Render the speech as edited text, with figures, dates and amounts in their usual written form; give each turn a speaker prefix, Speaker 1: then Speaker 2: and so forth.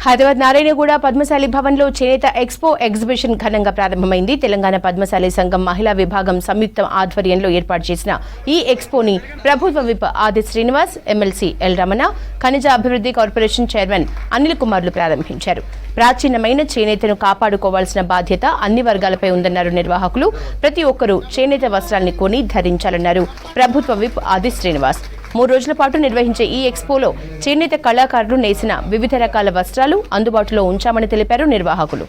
Speaker 1: హైదరాబాద్ నారాయణగూడ పద్మశాలి భవన్లో చేనేత expo exhibition ఘనంగా ప్రారంభమైంది. తెలంగాణ పద్మశాలి సంఘం మహిళా విభాగం సంయుక్త ఆధ్వర్యంలో ఏర్పాటు చేసిన ఈ ఎక్స్పోని ప్రభుత్వ విప్ ఆది శ్రీనివాస్, ఎమ్మెల్సీ ఎల్ రమణ, ఖనిజ అభివృద్ధి కార్పొరేషన్ చైర్మన్ అనిల్ కుమార్లు ప్రారంభించారు. ప్రాచీనమైన చేనేతను కాపాడుకోవాల్సిన బాధ్యత అన్ని వర్గాలపై ఉందన్నారు నిర్వాహకులు. ప్రతి ఒక్కరూ చేనేత వస్త్రాల్ని కొని ధరించాలన్నారు ప్రభుత్వ విప్ ఆది శ్రీనివాస్. 3 రోజుల పాటు నిర్వహించే ఈ ఎక్స్పోలో చేనేత కళాకారులు నేసిన వివిధ రకాల వస్త్రాలు అందుబాటులో ఉంచామని తెలిపారు నిర్వాహకులు.